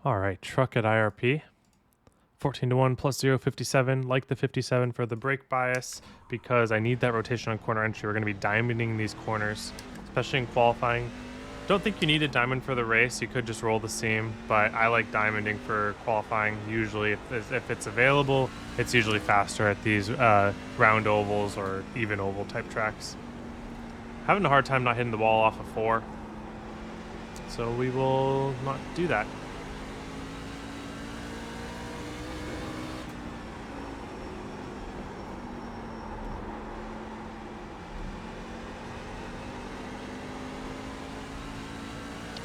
All right, truck at IRP. 14-1 plus 0.57. Like the 57 for the brake bias because I need that rotation on corner entry. We're going to be diamonding these corners, especially in qualifying. Don't think you need a diamond for the race. You could just roll the seam, but I like diamonding for qualifying. Usually, if it's available, it's usually faster at these round ovals or even oval type tracks. Having a hard time not hitting the wall off of 4, so we will not do that.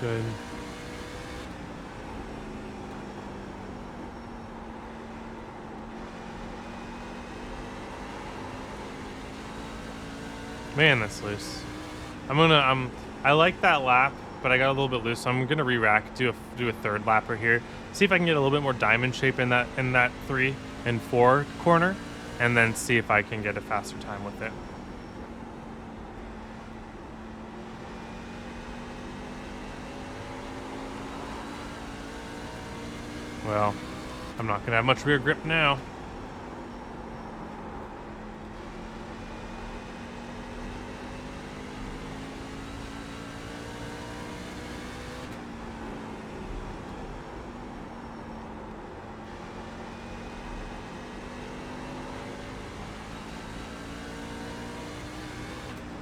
Good. Man, that's loose. I like that lap, but I got a little bit loose, so I'm gonna re-rack, do a third lapper here. See if I can get a little bit more diamond shape in that 3 and 4 corner, and then see if I can get a faster time with it. Well, I'm not gonna have much rear grip now.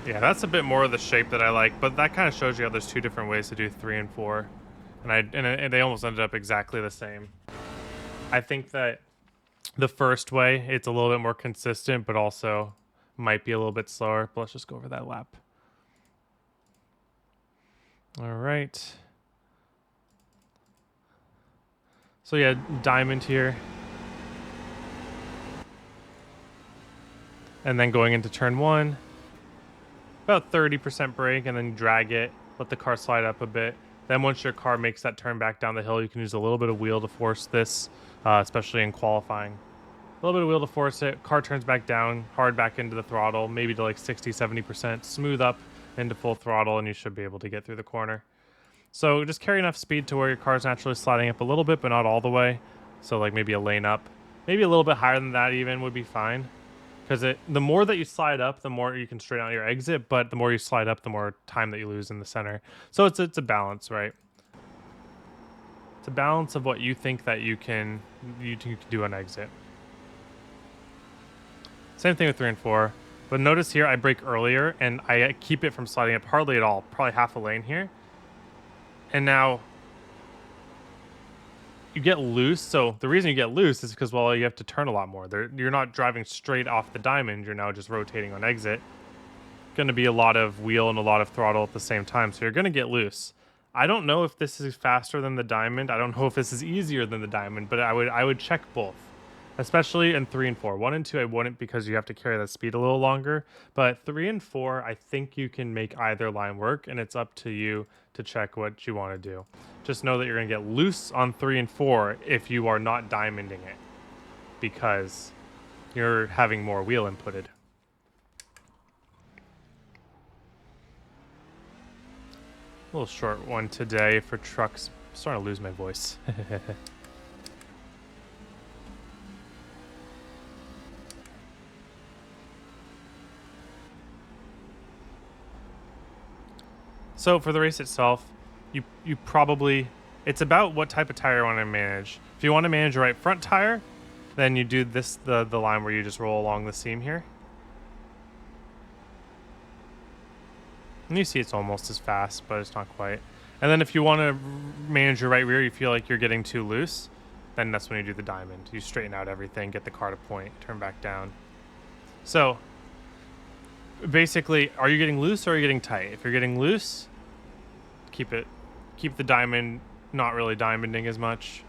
Yeah, that's a bit more of the shape that I like, but that kind of shows you how there's 2 different ways to do 3 and 4, and they almost ended up exactly the same. I think that the first way, it's a little bit more consistent, but also might be a little bit slower. But let's just go over that lap. All right. So yeah, diamond here. And then going into turn 1, about 30% brake, and then drag it, let the car slide up a bit. Then once your car makes that turn back down the hill, you can use a little bit of wheel to force this, especially in qualifying. A little bit of wheel to force it. Car turns back down, hard back into the throttle, maybe to like 60, 70%. Smooth up into full throttle, and you should be able to get through the corner. So just carry enough speed to where your car's naturally sliding up a little bit, but not all the way. So like maybe a lane up. Maybe a little bit higher than that even would be fine. Because the more that you slide up, the more you can straighten out your exit, but the more you slide up, the more time that you lose in the center. So it's a balance, right? It's a balance of what you think that you can do on exit. Same thing with 3 and 4. But notice here, I brake earlier, and I keep it from sliding up hardly at all. Probably half a lane here. And now you get loose. So the reason you get loose is because, well, you have to turn a lot more. You're not driving straight off the diamond. You're now just rotating on exit. Going to be a lot of wheel and a lot of throttle at the same time. So you're going to get loose. I don't know if this is faster than the diamond. I don't know if this is easier than the diamond, but I would check both. Especially in 3 and 4. 1 and 2, I wouldn't because you have to carry that speed a little longer. But 3 and 4, I think you can make either line work, and it's up to you to check what you want to do. Just know that you're going to get loose on 3 and 4 if you are not diamonding it, because you're having more wheel inputted. A little short one today for trucks. I'm starting to lose my voice. So for the race itself, you probably, it's about what type of tire you want to manage. If you want to manage your right front tire, then you do this, the line where you just roll along the seam here. And you see it's almost as fast, but it's not quite. And then if you want to manage your right rear, you feel like you're getting too loose, then that's when you do the diamond. You straighten out everything, get the car to point, turn back down. So basically, are you getting loose or are you getting tight? If you're getting loose, keep the diamond not really diamonding as much.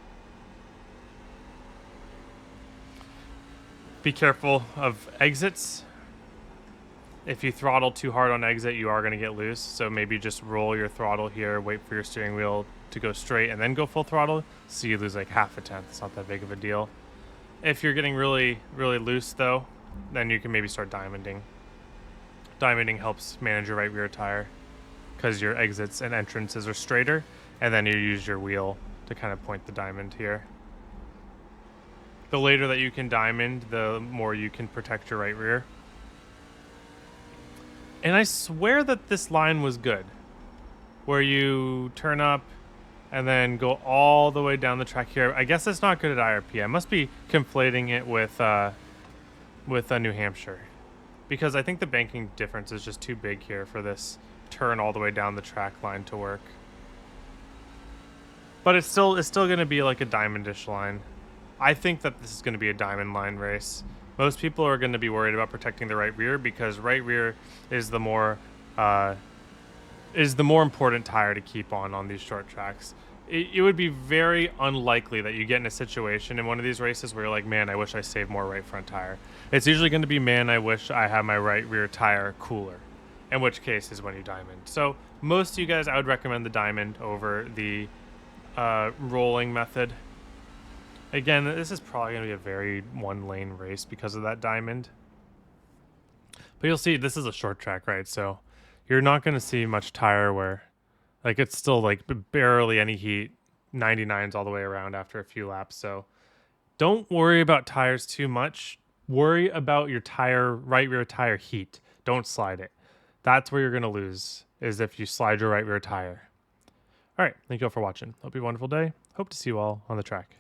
Be careful of exits. If you throttle too hard on exit, you are going to get loose. So maybe just roll your throttle here, wait for your steering wheel to go straight, and then go full throttle. So you lose like half a tenth. It's not that big of a deal. If you're getting really, really loose, though, then you can maybe start diamonding. Diamonding helps manage your right rear tire because your exits and entrances are straighter, and then you use your wheel to kind of point the diamond here. The later that you can diamond, the more you can protect your right rear. And I swear that this line was good, where you turn up and then go all the way down the track here. I guess it's not good at IRP. I must be conflating it with New Hampshire, because I think the banking difference is just too big here for this turn all the way down the track line to work. But it's still going to be like a diamondish line. I think that this is going to be a diamond line race. Most people are going to be worried about protecting the right rear, because right rear is the more important tire to keep on these short tracks. It would be very unlikely that you get in a situation in one of these races where you're like, man, I wish I saved more right front tire. It's usually going to be, man, I wish I had my right rear tire cooler, in which case is when you diamond. So most of you guys, I would recommend the diamond over the rolling method. Again, this is probably going to be a very one-lane race because of that diamond. But you'll see, this is a short track, right? So you're not going to see much tire wear. Like, it's still, like, barely any heat. 99s all the way around after a few laps. So don't worry about tires too much. Worry about your right rear tire heat. Don't slide it. That's where you're going to lose, is if you slide your right rear tire. All right, thank you all for watching. Hope you have a wonderful day. Hope to see you all on the track.